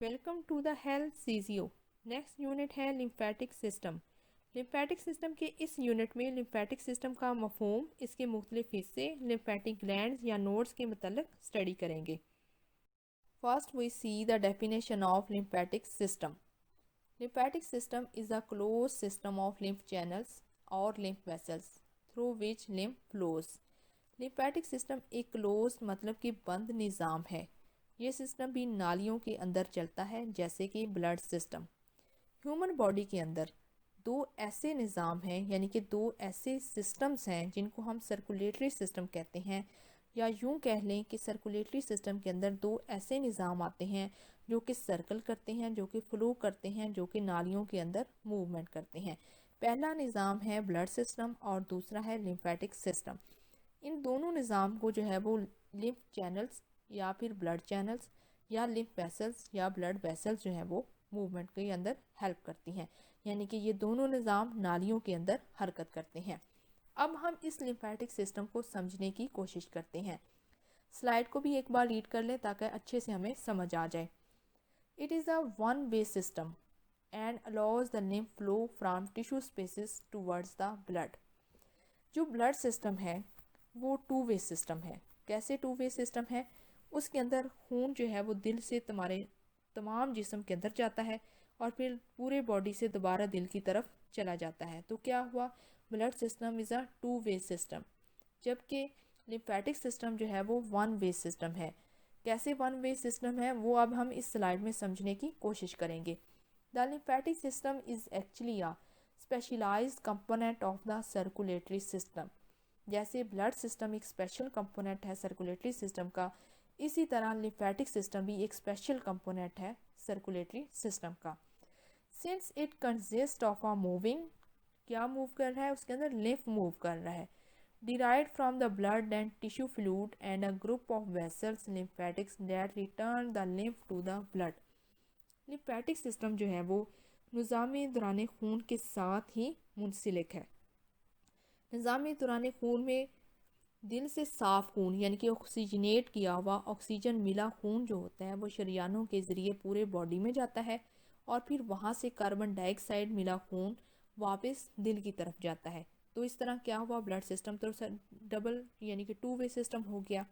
Welcome to the health CGO. Next unit है lymphatic system. Lymphatic system के इस unit में लिम्फेटिक सिस्टम का मफहूम, इसके मुख्तलिफ हिस्से, लिम्फेटिक ग्लैंड्स या नोड्स के मतलब स्टडी करेंगे। First we see the definition of lymphatic system. Lymphatic system is a close system of lymph channels और lymph vessels through which lymph flows. Lymphatic system एक क्लोज मतलब कि बंद निज़ाम है। ये सिस्टम भी नालियों के अंदर चलता है, जैसे कि ब्लड सिस्टम। ह्यूमन बॉडी के अंदर दो ऐसे निज़ाम हैं, यानी कि दो ऐसे सिस्टम्स हैं जिनको हम सर्कुलेटरी सिस्टम कहते हैं, या यूं कह लें कि सर्कुलेटरी सिस्टम के अंदर दो ऐसे निज़ाम आते हैं जो कि सर्कल करते हैं, जो कि फ्लो करते हैं, जो कि नालियों के अंदर मूवमेंट करते हैं। पहला निज़ाम है ब्लड सिस्टम और दूसरा है लिम्फेटिक सिस्टम। इन दोनों निज़ाम को जो है वो लिम्फ चैनल्स या फिर ब्लड चैनल्स या लिम्फ वेसल्स या ब्लड वेसल्स जो है वो मूवमेंट के अंदर हेल्प करती हैं, यानी कि ये दोनों निज़ाम नालियों के अंदर हरकत करते हैं। अब हम इस लिम्फेटिक सिस्टम को समझने की कोशिश करते हैं। स्लाइड को भी एक बार रीड कर लें ताकि अच्छे से हमें समझ आ जाए। It is a one way system and allows the lymph flow from tissue spaces towards the blood. जो ब्लड सिस्टम है वो टू वे सिस्टम है। कैसे टू वे सिस्टम है? उसके अंदर खून जो है वो दिल से तुम्हारे तमाम जिस्म के अंदर जाता है और फिर पूरे बॉडी से दोबारा दिल की तरफ चला जाता है। तो क्या हुआ? Blood system is a two way system, जबकि लिम्फेटिक सिस्टम जो है वो वन वे सिस्टम है। कैसे वन वे सिस्टम है वो अब हम इस स्लाइड में समझने की कोशिश करेंगे। The lymphatic system is actually a specialised component of the circulatory system. जैसे ब्लड सिस्टम एक स्पेशल कंपोनेंट है सर्कुलेटरी सिस्टम का, इसी तरह लिम्फेटिक सिस्टम भी एक स्पेशल कंपोनेंट है सर्कुलेटरी सिस्टम का। Since it consist of a moving, क्या मूव कर रहा है? उसके अंदर लिम्फ मूव कर रहा है। derived from the blood and tissue fluid and a group of vessels lymphatics that return the lymph to the blood। Lymphatic system जो है वो निज़ामी दौरान खून के साथ ही मुंसलिक है। निज़ामी दौरान खून में दिल से साफ खून, यानी कि ऑक्सीजनेट किया हुआ, ऑक्सीजन मिला खून जो होता है वो शरियानों के ज़रिए पूरे बॉडी में जाता है और फिर वहाँ से कार्बन डाइऑक्साइड मिला खून वापस दिल की तरफ जाता है। तो इस तरह क्या हुआ? ब्लड सिस्टम तो डबल यानी कि टू वे सिस्टम हो गया।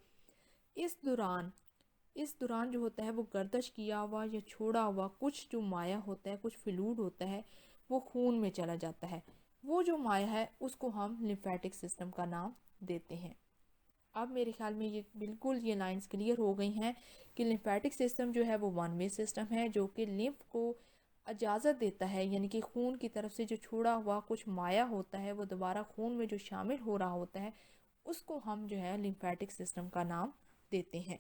इस दौरान इस दौरान जो होता है वो गर्दश किया हुआ या छोड़ा हुआ कुछ जो माया होता है, कुछ फ्लूइड होता है, वो खून में चला जाता है। वो जो माया है उसको हम लिम्फेटिक सिस्टम का नाम देते हैं। अब मेरे ख्याल में ये लाइंस क्लियर हो गई हैं कि लिम्फेटिक सिस्टम जो है वो वन वे सिस्टम है, जो कि लिम्फ को इजाज़त देता है, यानी कि खून की तरफ से जो छोड़ा हुआ कुछ माया होता है वो दोबारा खून में जो शामिल हो रहा होता है उसको हम जो है लिम्फेटिक सिस्टम का नाम देते हैं।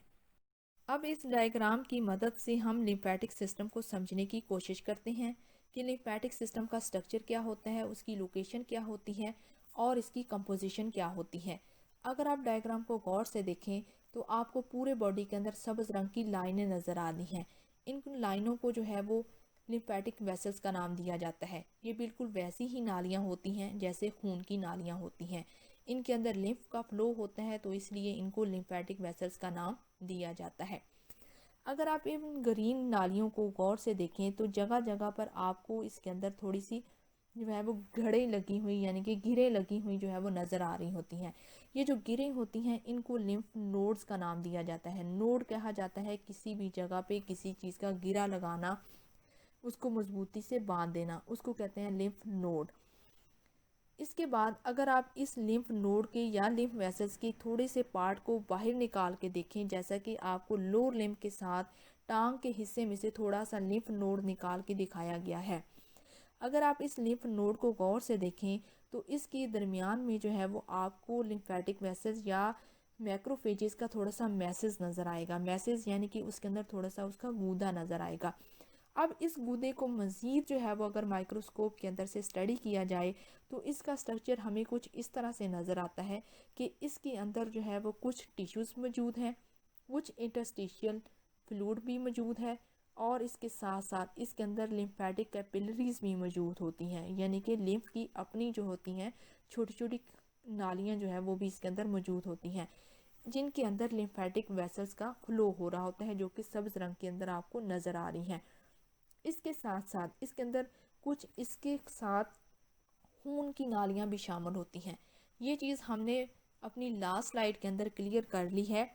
अब इस डायग्राम की मदद से हम लिम्फेटिक सिस्टम को समझने की कोशिश करते हैं कि लिम्फेटिक सिस्टम का स्ट्रक्चर क्या होता है, उसकी लोकेशन क्या होती है और इसकी कंपोजिशन क्या होती है। अगर आप डायग्राम को गौर से देखें तो आपको पूरे बॉडी के अंदर सब्ज़ रंग की लाइनें नज़र आ रही हैं। इन लाइनों को जो है वो लिम्फेटिक वेसल्स का नाम दिया जाता है। ये बिल्कुल वैसी ही नालियाँ होती हैं जैसे खून की नालियाँ होती हैं। इनके अंदर लिम्फ का फ्लो होता है, तो इसलिए इनको लिम्फेटिक वेसल्स का नाम दिया जाता है। अगर आप इन ग्रीन नालियों को गौर से देखें तो जगह जगह पर आपको इसके अंदर थोड़ी सी जो है वो घड़े लगी हुई, यानी कि गिरें लगी हुई जो है वो नज़र आ रही होती हैं। ये जो गिरें होती हैं इनको लिम्फ नोड्स का नाम दिया जाता है। नोड कहा जाता है किसी भी जगह पे किसी चीज़ का गिरा लगाना, उसको मजबूती से बांध देना, उसको कहते हैं लिम्फ नोड। इसके बाद अगर आप इस लिम्फ नोड के या लिम्फ वेसल्स के थोड़े से पार्ट को बाहर निकाल के देखें, जैसा कि आपको लोअर लिम्फ के साथ टांग के हिस्से में से थोड़ा सा लिम्फ नोड निकाल के दिखाया गया है। अगर आप इस लिम्फ नोड को गौर से देखें तो इसके दरमियान में जो है वो आपको लिम्फेटिक वेसल्स या मैक्रोफेजेस का थोड़ा सा मैसेज नज़र आएगा। मैसेज यानी कि उसके अंदर थोड़ा सा उसका गूदा नज़र आएगा। अब इस गूदे को मज़ीद जो है वो अगर माइक्रोस्कोप के अंदर से स्टडी किया जाए तो इसका स्ट्रक्चर हमें कुछ इस तरह से नज़र आता है कि इसके अंदर जो है वो कुछ टिश्यूज़ मौजूद हैं, कुछ इंटरस्टिशियल फ्लूइड भी मौजूद है और इसके साथ साथ इसके अंदर लिम्फेटिक कैपिलरीज भी मौजूद होती हैं, यानी कि लिम्फ की अपनी जो होती हैं छोटी छोटी नालियाँ जो है वो भी इसके अंदर मौजूद होती हैं। जिनके अंदर लिम्फेटिक वेसल्स का फ्लो हो रहा होता है, जो कि सब्ज रंग के अंदर आपको नज़र आ रही हैं। इसके साथ साथ इसके अंदर कुछ इसके साथ खून की नालियाँ भी शामिल होती हैं। ये चीज़ हमने अपनी लास्ट स्लाइड के अंदर क्लियर कर ली है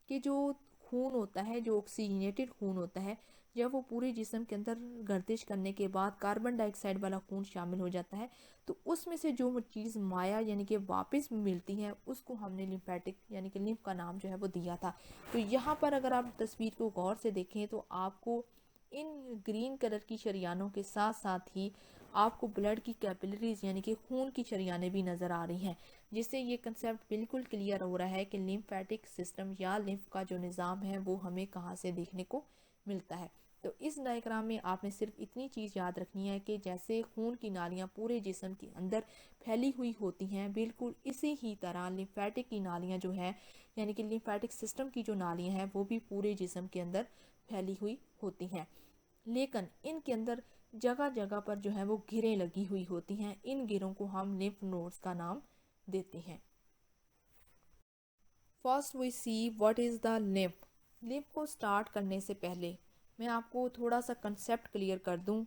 कि जो खून होता है, जो ऑक्सीजनेटेड खून होता है, जब वो पूरे जिस्म के अंदर गर्दिश करने के बाद कार्बन डाइऑक्साइड वाला खून शामिल हो जाता है, तो उसमें से जो चीज़ माया यानी कि वापस मिलती है, उसको हमने लिम्फेटिक यानी कि लिम्फ का नाम जो है वो दिया था। तो यहाँ पर अगर आप तस्वीर को गौर से देखें तो आपको इन ग्रीन कलर की शरियानों के साथ साथ ही आपको ब्लड की कैपिलरीज यानी कि खून की शरियानें भी नज़र आ रही हैं, जिससे ये कंसेप्ट बिल्कुल क्लियर हो रहा है कि लिम्फेटिक सिस्टम या लिम्फ का जो निज़ाम है वो हमें कहाँ से देखने को मिलता है। तो इस डायग्राम में आपने सिर्फ इतनी चीज़ याद रखनी है कि जैसे खून की नालियाँ पूरे जिस्म के अंदर फैली हुई होती हैं, बिल्कुल इसी ही तरह लिम्फेटिक की नालियाँ जो है यानी कि लिम्फेटिक सिस्टम की जो नालियाँ हैं वो भी पूरे जिस्म के अंदर फैली हुई होती हैं। लेकिन इनके अंदर जगह जगह पर जो है वो गिरें लगी हुई होती हैं। इन गिरों को हम लिम्फ नोड्स का नाम देते हैं। First we see what is the lymph. Lymph को स्टार्ट करने से पहले मैं आपको थोड़ा सा कंसेप्ट क्लियर कर दूं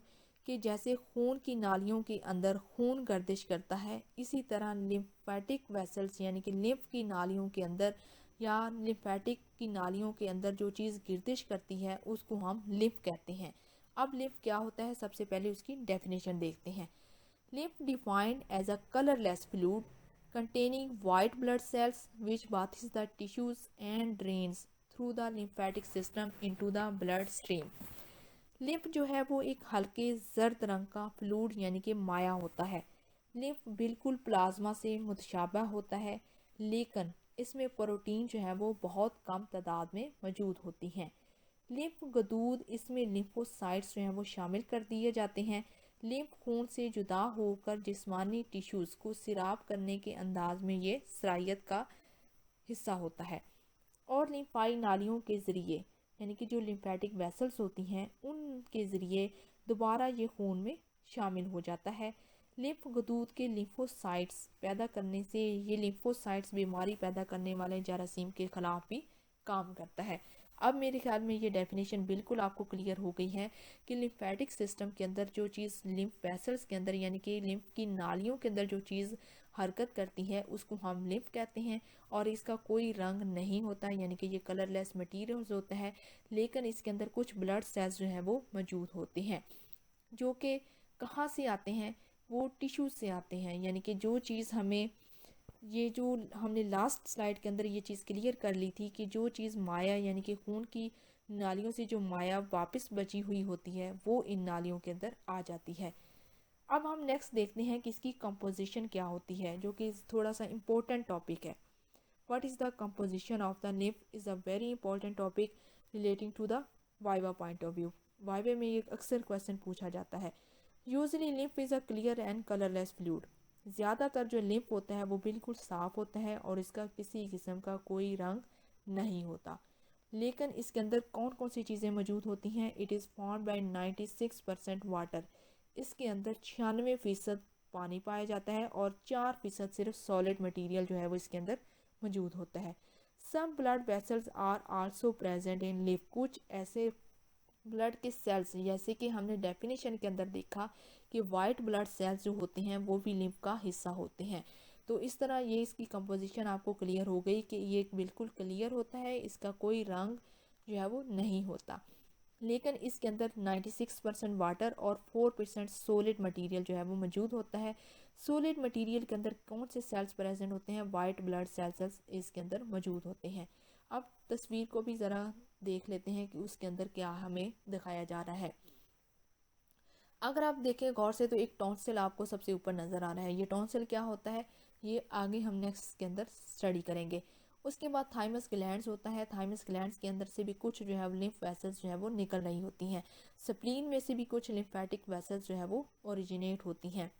कि जैसे खून की नालियों के अंदर खून गर्दिश करता है, इसी तरह लिम्फेटिक वेसल्स यानी कि लिम्फ की नालियों के अंदर या लिम्फेटिक की नालियों के अंदर जो चीज़ गर्दिश करती है उसको हम लिम्फ कहते हैं। अब लिम्फ क्या होता है, सबसे पहले उसकी डेफिनेशन देखते हैं। Lymph defined as a colorless fluid containing white blood cells which bathes the tissues and drains through the lymphatic system into the blood stream। Lymph जो है वो एक हल्के जर्द रंग का फ्लूइड यानी कि माया होता है। लिम्फ बिल्कुल प्लाज्मा से मुतशाबा होता है, लेकिन इसमें प्रोटीन जो है वो बहुत कम तादाद में मौजूद होती हैं। लिम्फ गदूद इसमें लिम्फोसाइट्स जो हैं वो शामिल कर दिए जाते हैं। लिम्फ खून से जुदा होकर जिस्मानी टिश्यूज़ को सिराब करने के अंदाज में ये सरायत का हिस्सा होता है और लिम्फाई नालियों के ज़रिए यानी कि जो लिम्फेटिक वेसल्स होती हैं उनके ज़रिए दोबारा ये खून में शामिल हो जाता है। लिम्फ गदूद के लिम्फोसाइट्स पैदा करने से ये लिम्फोसाइट्स बीमारी पैदा करने वाले जरासीम के ख़िलाफ़ भी काम करता है। अब मेरे ख्याल में ये डेफिनेशन बिल्कुल आपको क्लियर हो गई है कि लिम्फेटिक सिस्टम के अंदर जो चीज़ लिम्फ वेसल्स के अंदर यानी कि लिम्फ की नालियों के अंदर जो चीज़ हरकत करती है उसको हम लिम्फ कहते हैं और इसका कोई रंग नहीं होता यानी कि ये कलरलेस मटीरियल्स होता है, लेकिन इसके अंदर कुछ ब्लड सेल्स जो हैं वो मौजूद होते हैं जो कि कहाँ से आते हैं, वो टिश्यू से आते हैं। यानी कि जो चीज़ हमें ये जो हमने लास्ट स्लाइड के अंदर ये चीज़ क्लियर कर ली थी कि जो चीज़ माया यानी कि खून की नालियों से जो माया वापस बची हुई होती है वो इन नालियों के अंदर आ जाती है। अब हम नेक्स्ट देखते हैं कि इसकी कंपोजिशन क्या होती है, जो कि थोड़ा सा इम्पोर्टेंट टॉपिक है। What is the composition of the lymph is a very important topic relating to the viva point of view. वाइवे में ये अक्सर क्वेश्चन पूछा जाता है। Usually lymph is a clear and colourless fluid. ज़्यादातर जो लिम्फ होता है वो बिल्कुल साफ़ होता है और इसका किसी किस्म का कोई रंग नहीं होता। लेकिन इसके अंदर कौन कौन सी चीज़ें मौजूद होती हैं? It is form by 96% water. इसके अंदर 96% पानी पाया जाता है और 4% सिर्फ सॉलिड मटेरियल जो है वो इसके अंदर मौजूद होता है। Some blood vessels are also present in lymph. कुछ ऐसे ब्लड के सेल्स जैसे कि हमने डेफिनेशन के अंदर देखा कि वाइट ब्लड सेल्स जो होते हैं वो भी लिम्फ का हिस्सा होते हैं। तो इस तरह ये इसकी कंपोजिशन आपको क्लियर हो गई कि ये बिल्कुल क्लियर होता है, इसका कोई रंग जो है वो नहीं होता। लेकिन इसके अंदर 96% वाटर और 4% सॉलिड मटेरियल जो है वो मौजूद होता है। सॉलिड मटेरियल के अंदर कौन से सेल्स प्रेजेंट होते हैं? वाइट ब्लड सेल्स इसके अंदर मौजूद होते हैं। अब तस्वीर को भी ज़रा देख लेते हैं कि उसके अंदर क्या हमें दिखाया जा रहा है। अगर आप देखें गौर से तो एक टॉन्सिल आपको सबसे ऊपर नज़र आ रहा है। ये टॉन्सिल क्या होता है ये आगे हम नेक्स्ट के अंदर स्टडी करेंगे। उसके बाद थाइमस ग्लैंड्स होता है। थाइमस ग्लैंड्स के अंदर से भी कुछ जो है लिम्फ वेसल्स जो है वो निकल रही होती हैं। स्प्लीन में से भी कुछ लिम्फेटिक वेसल्स जो है वो ओरिजिनेट होती हैं।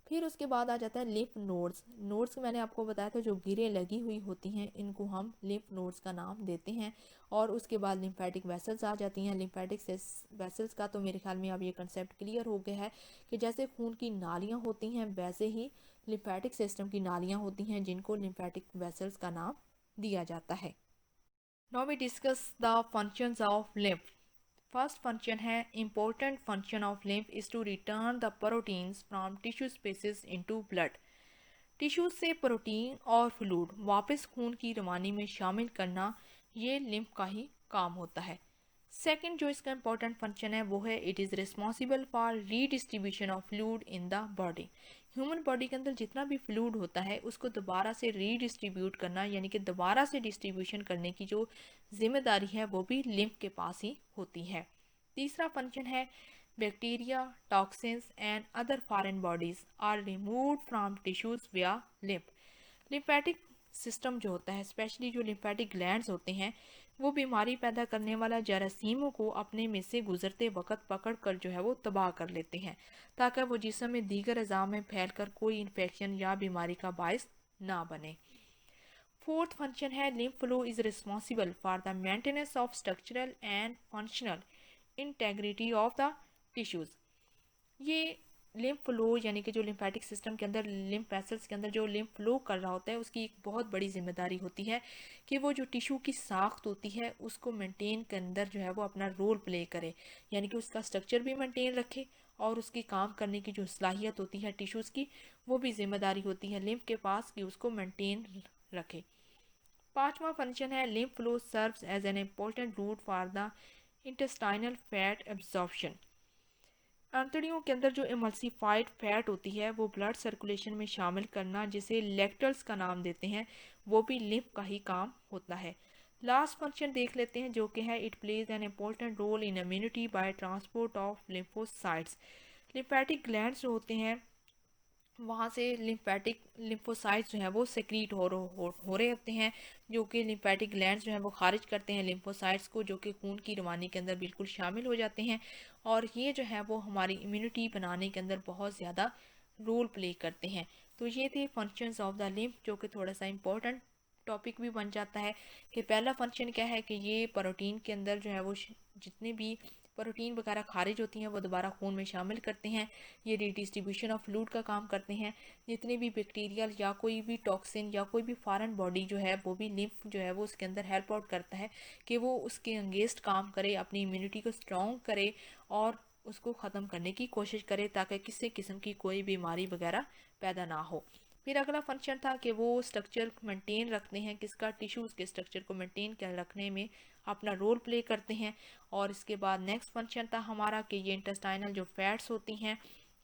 फिर उसके बाद आ जाता है लिम्फ नोड्स। नोड्स मैंने आपको बताया था जो गिरें लगी हुई होती हैं इनको हम लिम्फ नोड्स का नाम देते हैं। और उसके बाद लिम्फेटिक वेसल्स आ जाती हैं। लिम्फेटिक वेसल्स का तो मेरे ख्याल में अब ये कंसेप्ट क्लियर हो गया है कि जैसे खून की नालियाँ होती हैं वैसे ही लिम्फेटिक सिस्टम की नालियाँ होती हैं जिनको लिम्फेटिक वेसल्स का नाम दिया जाता है। Now we discuss the functions of lymph. First function है important function of lymph is to return the proteins from tissue spaces into blood. Tissues से प्रोटीन और फ्लूइड वापस खून की रवानी में शामिल करना, ये लिम्फ का ही काम होता है। सेकंड जो इसका इंपॉर्टेंट फंक्शन है वो है it is responsible for redistribution of fluid in the body. Human body के अंदर जितना भी फ्लूइड होता है उसको दोबारा से रीडिस्ट्रीब्यूट करना, यानी कि दोबारा से डिस्ट्रीब्यूशन करने की जो जिम्मेदारी है वो भी लिम्फ के पास ही होती है। तीसरा फंक्शन है bacteria, toxins and other foreign bodies are removed from tissues via lymph. Lymphatic system जो होता है, स्पेशली जो लिम्फेटिक ग्लैंड्स होते हैं, वो बीमारी पैदा करने वाला जरासीमों को अपने में से गुजरते वक्त पकड़ कर जो है वो तबाह कर लेते हैं, ताकि वो जिस्म में दीगर अज़ा में फैलकर कोई इन्फेक्शन या बीमारी का बायस ना बने। फोर्थ फंक्शन है lymph flow is responsible for the maintenance of structural and functional integrity of the tissues. ये लिम्फ फ्लो यानी कि जो लिम्फेटिक सिस्टम के अंदर लिम्फ वेसल्स के अंदर जो लिम्फ फ्लो कर रहा होता है उसकी एक बहुत बड़ी जिम्मेदारी होती है कि वो जो टिश्यू की साख्त होती है उसको मेंटेन के अंदर जो है वो अपना रोल प्ले करे, यानी कि उसका स्ट्रक्चर भी मेंटेन रखे और उसकी काम करने की जो सलाहियत होती है टिश्यूज़ की, वो भी जिम्मेदारी होती है लिम्फ के पास कि उसको मेंटेन रखे। पांचवा फंक्शन है lymph flow serves as an important route for the intestinal fat absorption. आंतड़ियों के अंदर जो एमल्सिफाइड फैट होती है वो ब्लड सर्कुलेशन में शामिल करना, जिसे लेक्टल्स का नाम देते हैं, वो भी लिम्फ का ही काम होता है। लास्ट फंक्शन देख लेते हैं जो कि है it plays an important role in immunity by transport of lymphocytes. Lymphatic glands जो होते हैं वहाँ से लिम्फेटिक लिम्फोसाइट्स जो है वो सेक्रीट हो रहे होते हैं, जो कि लिम्फेटिक ग्लैंड्स जो है वो खारिज करते हैं लिम्फोसाइट्स को, जो कि खून की रवानी के अंदर बिल्कुल शामिल हो जाते हैं, और ये जो है वो हमारी इम्यूनिटी बनाने के अंदर बहुत ज़्यादा रोल प्ले करते हैं। तो ये थे फंक्शंस ऑफ द लिम्फ, जो कि थोड़ा सा इम्पोर्टेंट टॉपिक भी बन जाता है कि पहला फंक्शन क्या है कि ये प्रोटीन के अंदर जो है वो जितने भी प्रोटीन वगैरह खारिज होती हैं वो दोबारा खून में शामिल करते हैं, ये रीडिस्ट्रीब्यूशन ऑफ फ्लूइड का काम करते हैं। जितने भी बैक्टीरियल या कोई भी टॉक्सिन या कोई भी फॉरेन बॉडी जो है वो भी लिम्फ जो है वो उसके अंदर हेल्प आउट करता है कि वो उसके अगेंस्ट काम करे, अपनी इम्यूनिटी को स्ट्रॉन्ग करे और उसको ख़त्म करने की कोशिश करे, ताकि किसी किस्म की कोई बीमारी वगैरह पैदा ना हो। फिर अगला फंक्शन था कि वो स्ट्रक्चर मेंटेन रखते हैं, किसका, टिश्यूज़ के स्ट्रक्चर को मेंटेन कर रखने में अपना रोल प्ले करते हैं। और इसके बाद नेक्स्ट फंक्शन था हमारा कि ये इंटेस्टाइनल जो फैट्स होती हैं,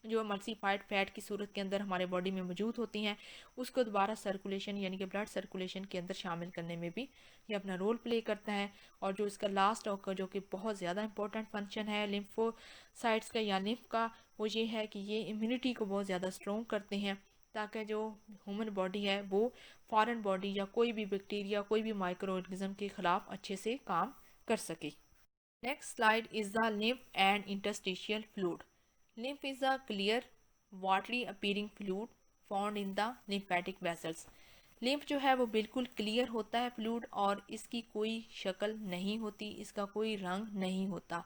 जो मल्सीफाइड फैट की सूरत के अंदर हमारे बॉडी में मौजूद होती हैं, उसको दोबारा सर्कुलेशन यानी कि ब्लड सर्कुलेशन के अंदर शामिल करने में भी ये अपना रोल प्ले करता है। और जो इसका लास्ट और जो कि बहुत ज़्यादा इंपॉर्टेंट फंक्शन है लिम्फोसाइट्स का या लिम्फ का, वो ये है कि ये इम्यूनिटी को बहुत ज़्यादा स्ट्रॉन्ग करते हैं, ताकि जो ह्यूमन बॉडी है वो फॉरेन बॉडी या कोई भी बैक्टीरिया, कोई भी माइक्रो ऑर्गेनिज्म के खिलाफ अच्छे से काम कर सके। Next slide is the lymph and interstitial fluid. Lymph is a clear watery appearing fluid found in the lymphatic vessels. Lymph जो है वो बिल्कुल क्लियर होता है फ्लूइड, और इसकी कोई शक्ल नहीं होती, इसका कोई रंग नहीं होता,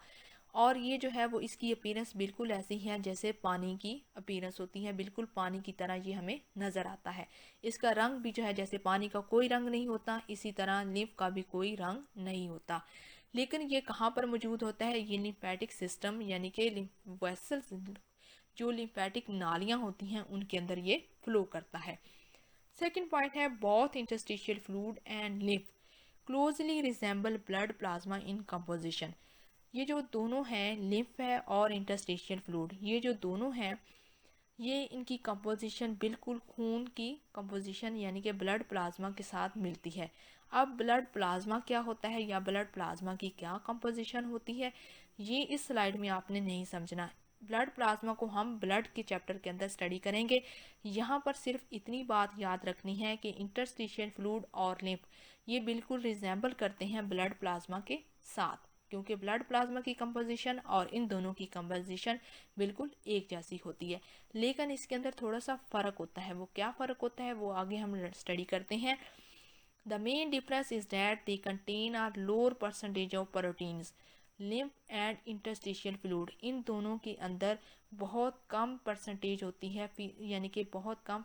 और ये जो है वो इसकी अपीयरेंस बिल्कुल ऐसी है जैसे पानी की अपीयरेंस होती है, बिल्कुल पानी की तरह ये हमें नज़र आता है। इसका रंग भी जो है जैसे पानी का कोई रंग नहीं होता, इसी तरह लिम्फ का भी कोई रंग नहीं होता। लेकिन ये कहाँ पर मौजूद होता है, ये लिम्फेटिक सिस्टम यानी कि वेसल्स, जो लिम्फेटिक नालियाँ होती हैं उनके अंदर ये फ्लो करता है। सेकेंड पॉइंट है both interstitial fluid and lymph closely resemble blood plasma in composition. ये जो दोनों हैं, लिम्फ है और इंटरस्टिशियल फ्लूइड, ये जो दोनों हैं ये इनकी कंपोजिशन बिल्कुल खून की कंपोजिशन यानी कि ब्लड प्लाज्मा के साथ मिलती है। अब ब्लड प्लाज्मा क्या होता है या ब्लड प्लाज्मा की क्या कंपोजिशन होती है, ये इस स्लाइड में आपने नहीं समझना। ब्लड प्लाज्मा को हम ब्लड के चैप्टर के अंदर स्टडी करेंगे। यहाँ पर सिर्फ इतनी बात याद रखनी है कि इंटरस्टिशियल फ्लूइड और लिम्फ ये बिल्कुल रिजेंबल करते हैं ब्लड प्लाज्मा के साथ, क्योंकि ब्लड प्लाज्मा की कंपोजिशन और इन दोनों की कंपोजिशन बिल्कुल एक जैसी होती है। लेकिन इसके अंदर थोड़ा सा फ़र्क होता है। वो क्या फ़र्क होता है वो आगे हम स्टडी करते हैं। The main difference is that they contain are lower percentage of proteins. Lymph and interstitial fluid, इन दोनों के अंदर बहुत कम परसेंटेज होती है, यानी कि बहुत कम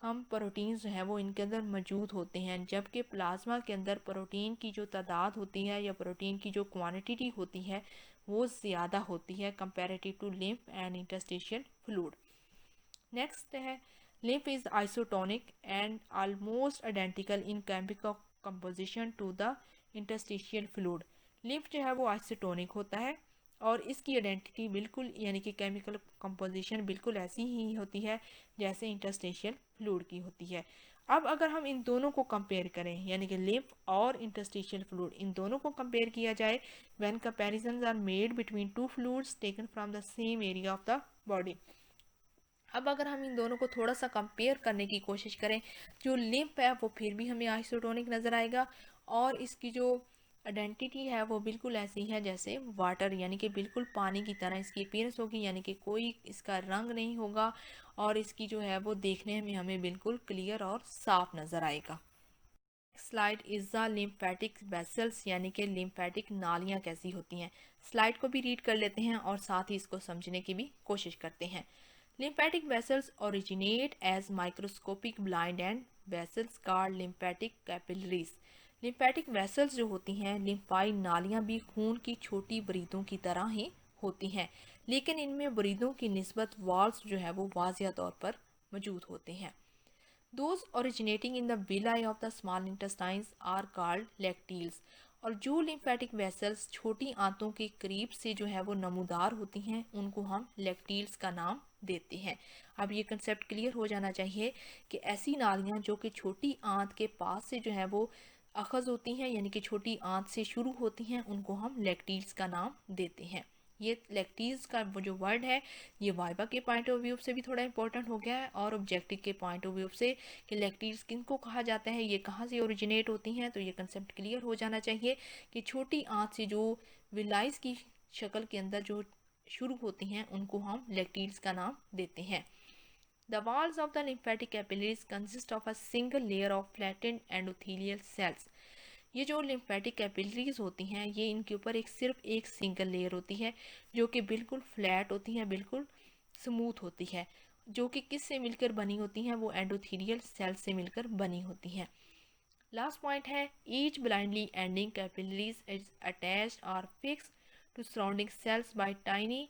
हम प्रोटीन्स जो हैं वो इनके अंदर मौजूद होते हैं, जबकि प्लाज्मा के अंदर प्रोटीन की जो तादाद होती है या प्रोटीन की जो क्वांटिटी होती है वो ज़्यादा होती है comparative to lymph and interstitial fluid. Next है, lymph is isotonic and almost identical in chemical composition to the interstitial fluid. Lymph जो है वो आइसोटोनिक होता है और इसकी आइडेंटिटी बिल्कुल यानी कि केमिकल कंपोजिशन बिल्कुल ऐसी ही होती है जैसे इंटरस्टिशियल फ्लूइड की होती है। अब अगर हम इन दोनों को कंपेयर करें यानी कि लिम्फ और इंटरस्टिशियल फ्लूइड, इन दोनों को कंपेयर किया जाए, when comparisons are made between two fluids taken from the same area of the body. अब अगर हम इन दोनों को थोड़ा सा कंपेयर करने की कोशिश करें, जो लिम्फ है वो फिर भी हमें आइसोटोनिक नज़र आएगा और इसकी जो आइडेंटिटी है वो बिल्कुल ऐसी है जैसे वाटर, यानी कि बिल्कुल पानी की तरह इसकी अपीयरेंस होगी, यानी कि कोई इसका रंग नहीं होगा और इसकी जो है वो देखने में हमें बिल्कुल क्लियर और साफ नज़र आएगा। Slide is the lymphatic vessels, यानी कि लिम्फेटिक नालियाँ कैसी होती हैं। स्लाइड को भी रीड कर लेते हैं और साथ ही इसको समझने की भी कोशिश करते हैं। Lymphatic vessels originate as microscopic blind end vessels called lymphatic capillaries. Lymphatic vessels जो होती हैं, लिम्फाई नालियाँ भी खून की छोटी बरीदों की तरह ही होती हैं, लेकिन इनमें बरीदों की निस्बत वाल्व्स जो है वो वाज़िया तौर पर मौजूद होते हैं। Those originating in the villi of the small intestines are called lacteals. और जो लिम्फेटिक वेसल्स छोटी आंतों के करीब से जो है वो नमूदार होती हैं उनको हम लैक्टील्स का नाम देते हैं। अब ये कंसेप्ट क्लियर हो जाना चाहिए कि ऐसी नालियाँ जो कि छोटी आंत के पास से जो है वो अखज़ होती हैं यानी कि छोटी आंत से शुरू होती हैं उनको हम लैक्टील्स का नाम देते हैं। ये लैक्टीज का वो जो वर्ड है ये वाइवा के पॉइंट ऑफ व्यू से भी थोड़ा इंपॉर्टेंट हो गया है और ऑब्जेक्टिव के पॉइंट ऑफ व्यू से कि लैक्टीज किनको कहा जाता है, ये कहाँ से ओरिजिनेट होती हैं, तो ये कंसेप्ट क्लियर हो जाना चाहिए कि छोटी आंत से जो विलाइज की शक्ल के अंदर जो शुरू होती हैं उनको हम लैक्टीज का नाम देते हैं। The walls of the lymphatic capillaries consist of a single layer of flattened endothelial cells. ये जो लिम्फेटिक कैपिलरीज होती हैं ये इनके ऊपर सिर्फ एक सिंगल लेयर होती है जो कि बिल्कुल फ्लैट होती है, बिल्कुल स्मूथ होती है, जो कि किस से मिलकर बनी होती हैं, वो एंडोथीलियल सेल से मिलकर बनी होती हैं। लास्ट पॉइंट है, each blindly ending capillaries is attached और fixed to surrounding cells by tiny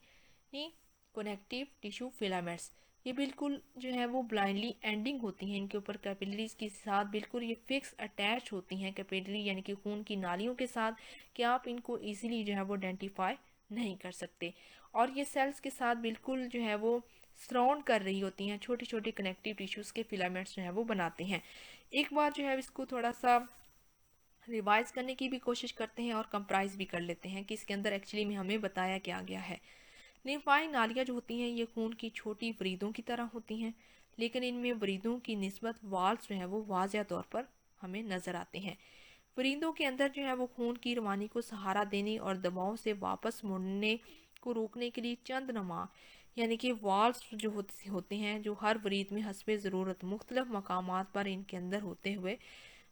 connective tissue filaments. ये बिल्कुल जो है वो ब्लाइंडली एंडिंग होती हैं, इनके ऊपर कैपिलरीज के साथ बिल्कुल ये फिक्स अटैच होती हैं कैपिलरी यानी कि खून की नालियों के साथ, कि आप इनको इजीली जो है वो आइडेंटिफाई नहीं कर सकते। और ये सेल्स के साथ बिल्कुल जो है वो सराउंड कर रही होती हैं, छोटे छोटे कनेक्टिव टिश्यूज़ के फिलामेंट्स जो है वो बनाते हैं। एक बार जो है इसको थोड़ा सा रिवाइज करने की भी कोशिश करते हैं और कंप्राइज भी कर लेते हैं कि इसके अंदर एक्चुअली में हमें बताया क्या गया है। लिम्फाई नालियाँ जो होती हैं ये खून की छोटी वरीदों की तरह होती हैं, लेकिन इनमें वरीदों की निस्बत वाल्व्स जो है वो वाज़िया तौर पर हमें नज़र आते हैं। वरीदों के अंदर जो है वो खून की रवानी को सहारा देने और दबाव से वापस मुड़ने को रोकने के लिए चंद नमा यानी कि वाल्व्स जो होते हैं जो हर वरीद में हस्बे ज़रूरत मुख्तलिफ मकामात पर इनके अंदर होते हुए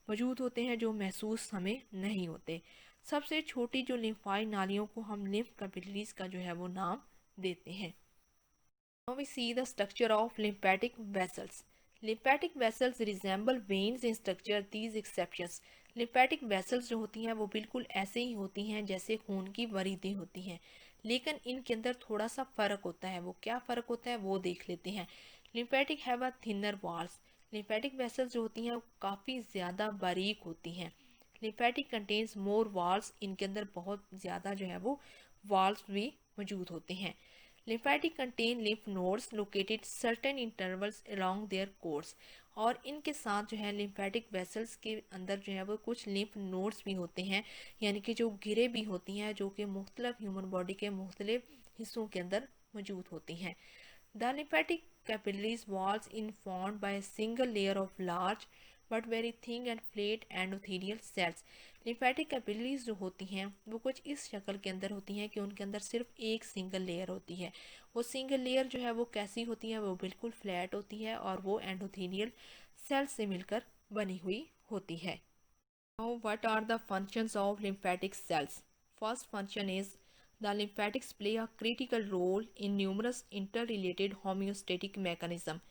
मौजूद होते हैं जो महसूस हमें नहीं होते। सबसे छोटी जो लिम्फाई नालियों को हम लिम्फ कैपिलरीज का जो है वो नाम देते हैं। Now we see the structure of lymphatic vessels. Lymphatic vessels resemble veins in structure, these exceptions. Lymphatic vessels जो होती हैं वो बिल्कुल ऐसे ही होती हैं जैसे खून की वरीदें होती हैं, लेकिन इनके अंदर थोड़ा सा फ़र्क होता है। वो क्या फ़र्क होता है वो देख लेते हैं। Lymphatic have a thinner walls. Lymphatic vessels जो होती हैं वो काफ़ी ज़्यादा बारीक होती हैं। Lymphatic contains more walls. इनके अंदर बहुत ज़्यादा जो है वो walls भी मौजूद होते हैं। Lymphatic contain lymph nodes located certain intervals along their course. और इनके साथ जो है lymphatic vessels के अंदर जो है वो कुछ lymph nodes भी होते हैं, यानी कि जो गिरे भी होती हैं जो कि मुख्तलिफ ह्यूमन बॉडी के मुख्तलिफ हिस्सों के अंदर मौजूद होती हैं। The lymphatic capillaries walls in formed by a single layer of large but very thin and flat endothelial cells. Lymphatic capillaries जो होती हैं वो कुछ इस शक्ल के अंदर होती हैं कि उनके अंदर सिर्फ एक सिंगल लेयर होती है। वो सिंगल लेयर जो है वो कैसी होती है, वो बिल्कुल फ्लैट होती है और वो एंडोथेलियल सेल से मिलकर बनी हुई होती है। Now what are the functions of lymphatic cells? First function is the lymphatics play a critical role in numerous interrelated homeostatic mechanisms.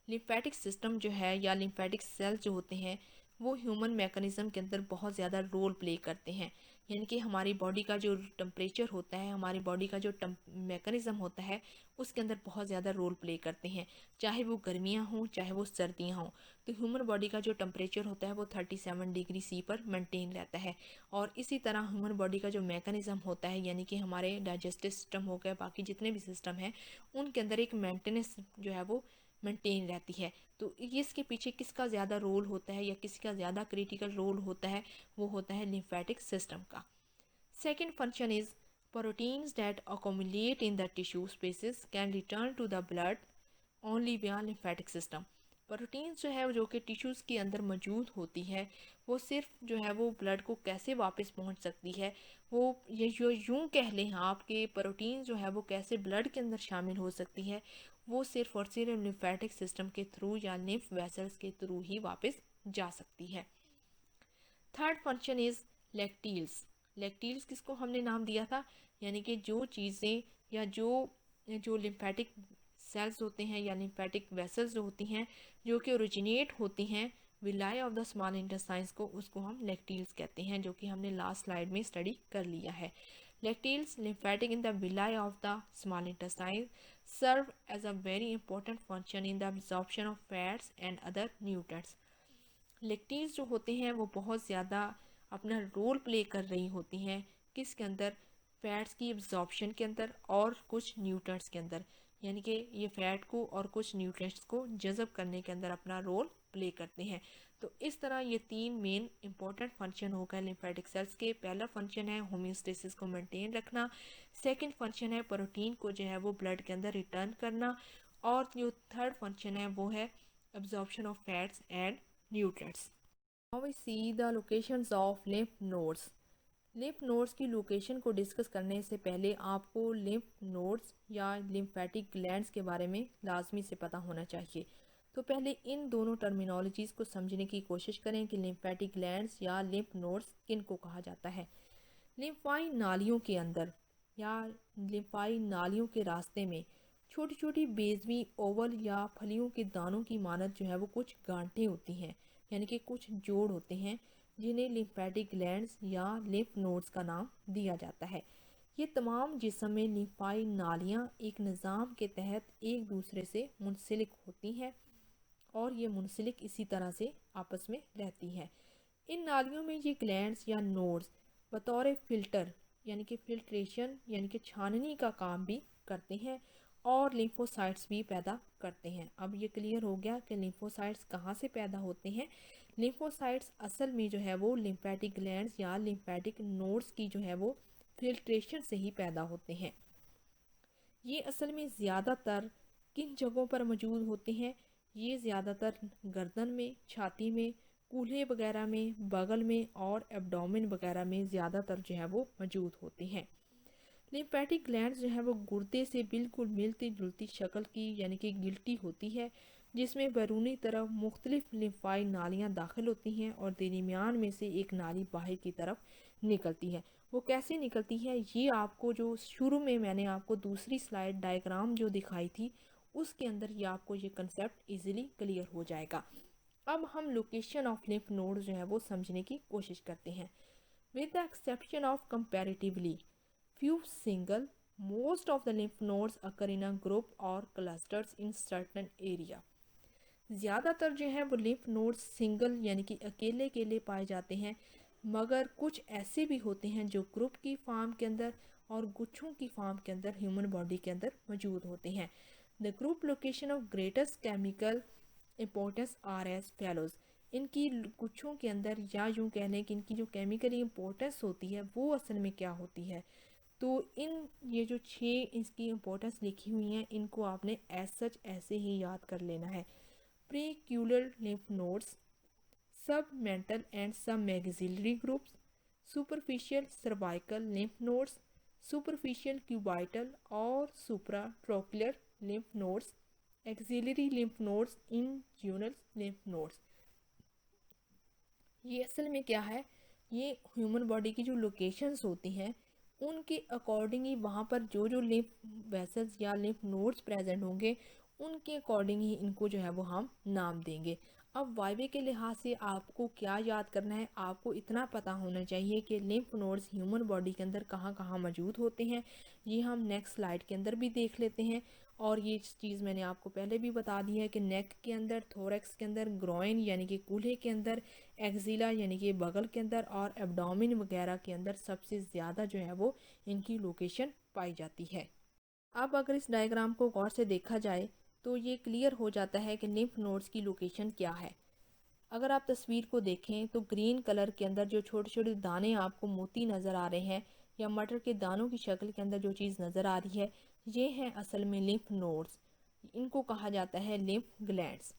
Lymphatic system जो है या लिम्फेटिक सेल्स जो होते हैं वो ह्यूमन मैकेनिज्म के अंदर बहुत ज़्यादा रोल प्ले करते हैं। यानी कि हमारी बॉडी का जो टेम्परेचर होता है, हमारी बॉडी का जो मैकेनिज्म होता है उसके अंदर बहुत ज़्यादा रोल प्ले करते हैं, चाहे वो गर्मियाँ हों चाहे वो सर्दियाँ हों। तो ह्यूमन बॉडी का जो टेम्परेचर होता है वो 37 डिग्री सी पर मेंटेन रहता है। और इसी तरह ह्यूमन बॉडी का जो मैकेनिज्म होता है यानी कि हमारे डाइजेस्टिव सिस्टम हो गया, बाकी जितने भी सिस्टम हैं उनके अंदर एक मेंटेनेंस जो है वो मेंटेन रहती है। तो इसके पीछे किसका ज़्यादा रोल होता है या किसका ज़्यादा क्रिटिकल रोल होता है, वो होता है लिम्फेटिक सिस्टम का। Second function is proteins that accumulate in the tissue spaces can return to the blood only via lymphatic system। Proteins जो है जो कि टिश्यूज़ के अंदर मौजूद होती है वो सिर्फ जो है वो ब्लड को कैसे वापस पहुंच सकती है, वो ये जो यूं कह लें आप कि प्रोटीन जो है वो कैसे ब्लड के अंदर शामिल हो सकती है, वो सिर्फ और सिर्फ लिम्फेटिक सिस्टम के थ्रू या लिम्फ वेसल्स के थ्रू ही वापस जा सकती है। Third function is lacteals. Lacteals किसको हमने नाम दिया था, यानी कि जो चीज़ें या जो लिम्फेटिक सेल्स होते हैं या लिम्फेटिक वेसल्स जो होती हैं जो कि ओरिजिनेट होती हैं villi of the small intestines को, उसको हम लैक्टील्स कहते हैं, जो कि हमने लास्ट स्लाइड में स्टडी कर लिया है। लैक्टील्स lymphatic in the villi of the small intestine serve as a very important function in the absorption of fats and other nutrients। लेक्टीज जो होते हैं वो बहुत ज़्यादा अपना रोल प्ले कर रही होती हैं किसके अंदर, फैट्स की एब्जॉर्प्शन के अंदर और कुछ न्यूट्रिएंट्स के अंदर, यानी कि ये फैट को और कुछ न्यूट्रिएंट्स को जज़ब करने के अंदर अपना रोल प्ले करते हैं। तो इस तरह ये तीन मेन इंपॉर्टेंट फंक्शन हो गए लिम्फेटिक सेल्स के। पहला फंक्शन है होम्योस्टेसिस को मेंटेन रखना, सेकंड फंक्शन है प्रोटीन को जो है वो ब्लड के अंदर रिटर्न करना, और जो थर्ड फंक्शन है वो है absorption of fats and nutrients। Now we see the locations of lymph nodes। Lymph nodes की लोकेशन को डिस्कस करने से पहले आपको लिम्फ नोड्स या लिम्फेटिक ग्लैंड्स के बारे में लाजमी से पता होना चाहिए। तो पहले इन दोनों टर्मिनोलॉजीज को समझने की कोशिश करें कि लिम्फेटिक ग्लैंड्स या लिम्फ नोड्स किन को कहा जाता है। लिम्फाई नालियों के अंदर या लिम्फाई नालियों के रास्ते में छोटी छोटी बेजवी ओवल या फलियों के दानों की मानद जो है वो कुछ गांठें होती हैं, यानी कि कुछ जोड़ होते हैं जिन्हें लिम्फेटिक ग्लैंड्स या लिम्फ नोड्स का नाम दिया जाता है। ये तमाम जिस्म में लिम्फाई नालियाँ एक निज़ाम के तहत एक दूसरे से मुंसलिक होती हैं और ये मुंसलिक इसी तरह से आपस में रहती हैं। इन नालियों में ये ग्लैंड्स या नोड्स बतौर फिल्टर यानी कि फिल्ट्रेशन यानी कि छाननी का काम भी करते हैं और लिम्फोसाइट्स भी पैदा करते हैं। अब ये क्लियर हो गया कि लिम्फोसाइट्स कहाँ से पैदा होते हैं। लिम्फोसाइट्स असल में जो है वो लिम्फेटिक ग्लैंड्स या लिम्फेटिक नोड्स की जो है वो फिल्ट्रेशन से ही पैदा होते हैं। ये असल में ज़्यादातर किन जगहों पर मौजूद होते हैं, ये ज़्यादातर गर्दन में, छाती में, कूल्हे वगैरह में, बगल में और एब्डोमेन वगैरह में ज़्यादातर जो है वो मौजूद होते हैं। लिम्फेटिक ग्लैंड्स जो है वो गुर्दे से बिल्कुल मिलती जुलती शक्ल की यानी कि गिल्टी होती है, जिसमें बैरूनी तरफ मुख्तलिफ लिम्फाई नालियाँ दाखिल होती हैं और दरमियान में से एक नाली बाहर की तरफ निकलती है। वो कैसे निकलती है ये आपको जो शुरू में मैंने आपको दूसरी स्लाइड डायग्राम जो दिखाई थी उसके अंदर ये आपको ये कंसेप्ट इजीली क्लियर हो जाएगा। अब हम लोकेशन ऑफ लिम्फ नोड जो है वो समझने की कोशिश करते हैं। With the exception of comparatively few single, most of the lymph nodes occur in a group or clusters in certain area। ज़्यादातर जो है वो लिम्फ नोड्स सिंगल यानी कि अकेले अकेले पाए जाते हैं, मगर कुछ ऐसे भी होते हैं जो ग्रुप की फॉर्म के अंदर और गुच्छों की फॉर्म के अंदर ह्यूमन बॉडी के अंदर मौजूद होते हैं। The group location of greatest chemical importance are as follows. इनकी गुच्छों के अंदर या यूँ कह लें कि इनकी जो केमिकली इंपॉर्टेंस होती है वो असल में क्या होती है। तो इन ये जो 6 इसकी इंपॉर्टेंस लिखी हुई हैं इनको आपने एज सच ऐसे ही याद कर लेना है। Preauricular lymph nodes, submental and submaxillary groups, superficial cervical lymph nodes, superficial cubital और supratrochlear lymph nodes, axillary lymph nodes, inguinal lymph nodes. ये असल में क्या है, ये ह्यूमन बॉडी की जो लोकेशंस होती हैं उनके अकॉर्डिंग ही वहाँ पर जो जो लिम्फ वेसल्स या लिम्फ नोड्स प्रेजेंट होंगे उनके अकॉर्डिंग ही इनको जो है वो हम नाम देंगे। अब वाइवे के लिहाज से आपको क्या याद करना है, आपको इतना पता होना चाहिए कि लिम्फ नोड्स ह्यूमन बॉडी के अंदर कहाँ कहाँ मौजूद होते हैं। ये हम नेक्स्ट स्लाइड के अंदर भी देख लेते हैं। और ये चीज़ मैंने आपको पहले भी बता दी है कि नेक के अंदर, थोरैक्स के अंदर, ग्रोइन यानी कि कूल्हे के अंदर, एक्जिला यानी कि बगल के अंदर और एब्डोमेन वगैरह के अंदर सबसे ज़्यादा जो है वो इनकी लोकेशन पाई जाती है। अब अगर इस डायग्राम को गौर से देखा जाए तो ये क्लियर हो जाता है कि लिम्फ नोड्स की लोकेशन क्या है। अगर आप तस्वीर को देखें तो ग्रीन कलर के अंदर जो छोटे छोटे दाने आपको मोती नज़र आ रहे हैं या मटर के दानों की शक्ल के अंदर जो चीज़ नज़र आ रही है, ये हैं असल में लिम्फ नोड्स। इनको कहा जाता है लिम्फ ग्लैंड्स।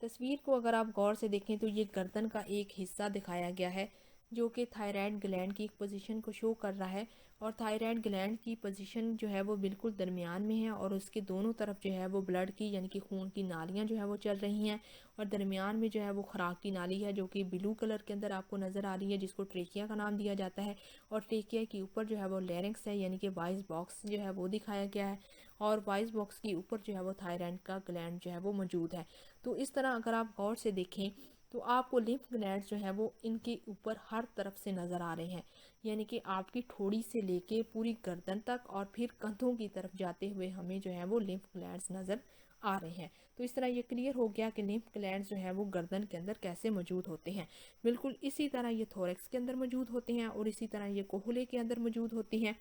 तस्वीर को अगर आप गौर से देखें तो ये गर्दन का एक हिस्सा दिखाया गया है जो कि थायराइड ग्लैंड की एक पोजीशन को शो कर रहा है। और थायराइड ग्लैंड की पोजीशन जो है वो बिल्कुल दरमियान में है और उसके दोनों तरफ जो है वो ब्लड की यानी कि खून की नालियाँ जो है वो चल रही हैं। और दरमियान में जो है वो खुराक की नाली है जो कि ब्लू कलर के अंदर आपको नज़र आ रही है, जिसको ट्रेकिया का नाम दिया जाता है। और ट्रेकिया के ऊपर जो है वो लैरिंक्स है यानी कि वॉइस बॉक्स जो है वो दिखाया गया है। और वॉइस बॉक्स के ऊपर जो है वो थायराइड का ग्लैंड जो है वो मौजूद है। तो इस तरह अगर आप गौर से देखें तो आपको लिम्फ ग्लैंड्स जो है वो इनके ऊपर हर तरफ से नज़र आ रहे हैं, यानी कि आपकी ठोड़ी से लेके पूरी गर्दन तक और फिर कंधों की तरफ जाते हुए हमें जो है वो लिम्फ ग्लैंड्स नज़र आ रहे हैं। तो इस तरह ये क्लियर हो गया कि लिम्फ ग्लैंड्स जो है वो गर्दन के अंदर कैसे मौजूद होते हैं। बिल्कुल इसी तरह ये थोरैक्स के अंदर मौजूद होते हैं और इसी तरह ये कोहले के अंदर मौजूद होती हैं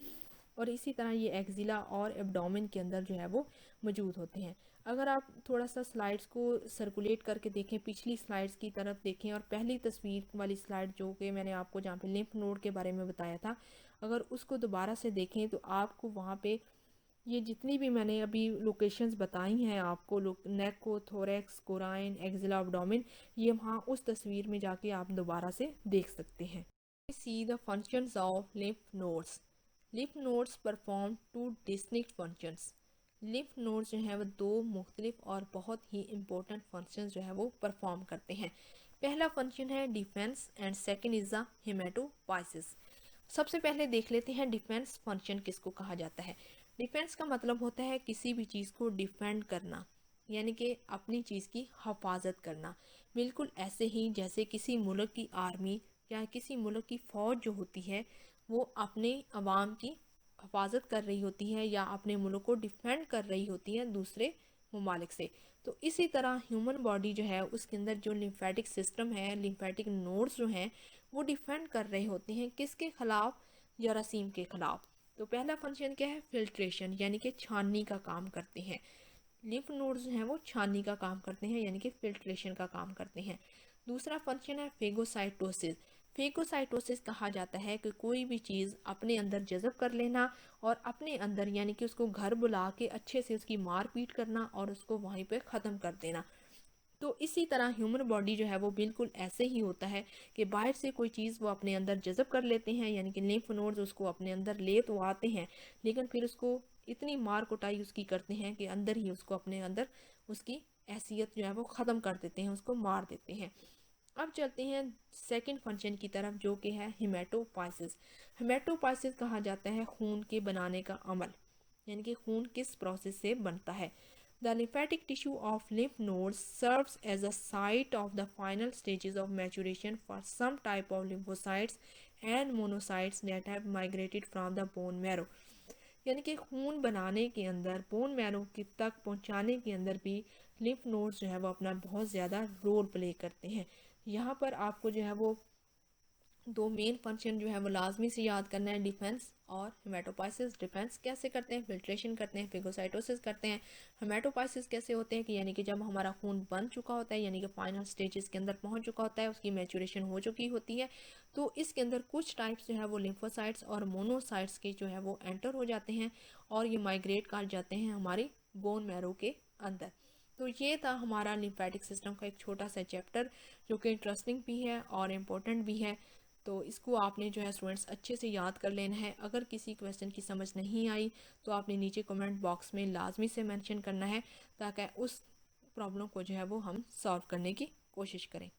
और इसी तरह ये एक्जिला और एब्डोमेन के अंदर जो है वो मौजूद होते हैं। अगर आप थोड़ा सा स्लाइड्स को सर्कुलेट करके देखें, पिछली स्लाइड्स की तरफ देखें और पहली तस्वीर वाली स्लाइड जो कि मैंने आपको जहाँ पे लिम्फ नोड के बारे में बताया था, अगर उसको दोबारा से देखें तो आपको वहाँ पे ये जितनी भी मैंने अभी लोकेशंस बताई हैं आपको, नेक को, थोरैक्स, कोराइन, एक्जिला, एब्डोमेन, ये वहाँ उस तस्वीर में जाके आप दोबारा से देख सकते हैं। See the functions of lymph nodes. Lymph nodes perform two distinct functions. Lymph nodes जो हैं वो दो मुख्तलिफ और बहुत ही इम्पोर्टेंट फंक्शंस जो है वो परफॉर्म करते हैं। पहला फंक्शन है defence and second is the haematopoiesis. सबसे पहले देख लेते हैं डिफेंस फंक्शन किसको कहा जाता है। डिफेंस का मतलब होता है किसी भी चीज़ को डिफेंड करना, यानी कि अपनी चीज़ की हिफाजत करना। बिल्कुल ऐसे ही जैसे किसी मुल्क की आर्मी या किसी मुल्क की फ़ौज जो होती है वो अपने अवाम की हिफाजत कर रही होती है या अपने मुल्क को डिफेंड कर रही होती है दूसरे ममालिक से। तो इसी तरह ह्यूमन बॉडी जो है उसके अंदर जो लिम्फेटिक सिस्टम है, लिम्फेटिक नोड्स जो हैं वो डिफेंड कर रहे होते हैं किसके खिलाफ, जरासीम के खिलाफ। तो पहला फंक्शन क्या है, फिल्ट्रेशन, यानी कि छाननी का काम करते हैं। लिम्फ नोड्स जो हैं वो छाननी का काम करते हैं यानी कि फिल्ट्रेशन का काम करते हैं। दूसरा फंक्शन है फेगोसाइटोसिस। फेगोसाइटोसिस कहा जाता है कि कोई भी चीज़ अपने अंदर जज़ब कर लेना और अपने अंदर यानी कि उसको घर बुला के अच्छे से उसकी मार पीट करना और उसको वहीं पे ख़त्म कर देना। तो इसी तरह ह्यूमन बॉडी जो है वो बिल्कुल ऐसे ही होता है कि बाहर से कोई चीज़ वो अपने अंदर जज़ब कर लेते हैं, यानी कि लिम्फ नोड्स उसको अपने अंदर ले तो आते हैं लेकिन फिर उसको इतनी मार कुटाई उसकी करते हैं कि अंदर ही उसको अपने अंदर उसकी हैसियत जो है वो ख़त्म कर देते हैं, उसको मार देते हैं। अब चलते हैं सेकंड फंक्शन की तरफ जो कि है हेमेटोपाइसिस। हेमेटोपाइसिस कहा जाता है खून के बनाने का अमल, यानी कि खून किस प्रोसेस से बनता है। The lymphatic tissue of lymph nodes serves as a site of the final stages of maturation for some type of lymphocytes and monocytes that have migrated from the bone marrow। यानी कि खून बनाने के अंदर, bone marrow की तक पहुंचाने के अंदर भी लिम्फ नोड्स जो है वो अपना बहुत ज़्यादा रोल प्ले करते हैं। यहाँ पर आपको जो है वो दो मेन फंक्शन जो है वो लाजमी से याद करना है, डिफेंस और हेमेटोपाइसिस। डिफेंस कैसे करते हैं, फिल्ट्रेशन करते हैं, फेगोसाइटोसिस करते हैं। हेमेटोपाइसिस कैसे होते हैं कि यानी कि जब हमारा खून बन चुका होता है, यानी कि फाइनल स्टेजेस के अंदर पहुंच चुका होता है, उसकी मैचुरेशन हो चुकी होती है, तो इसके अंदर कुछ टाइप्स जो है वो लिम्फोसाइट्स और मोनोसाइट्स के जो है वो एंटर हो जाते हैं और ये माइग्रेट कर जाते हैं हमारी बोन मैरो के अंदर। तो ये था हमारा लिम्फेटिक सिस्टम का एक छोटा सा चैप्टर जो कि इंटरेस्टिंग भी है और इम्पोर्टेंट भी है। तो इसको आपने जो है स्टूडेंट्स अच्छे से याद कर लेना है। अगर किसी क्वेश्चन की समझ नहीं आई तो आपने नीचे कमेंट बॉक्स में लाजमी से मेंशन करना है ताकि उस प्रॉब्लम को जो है वो हम सॉल्व करने की कोशिश करें।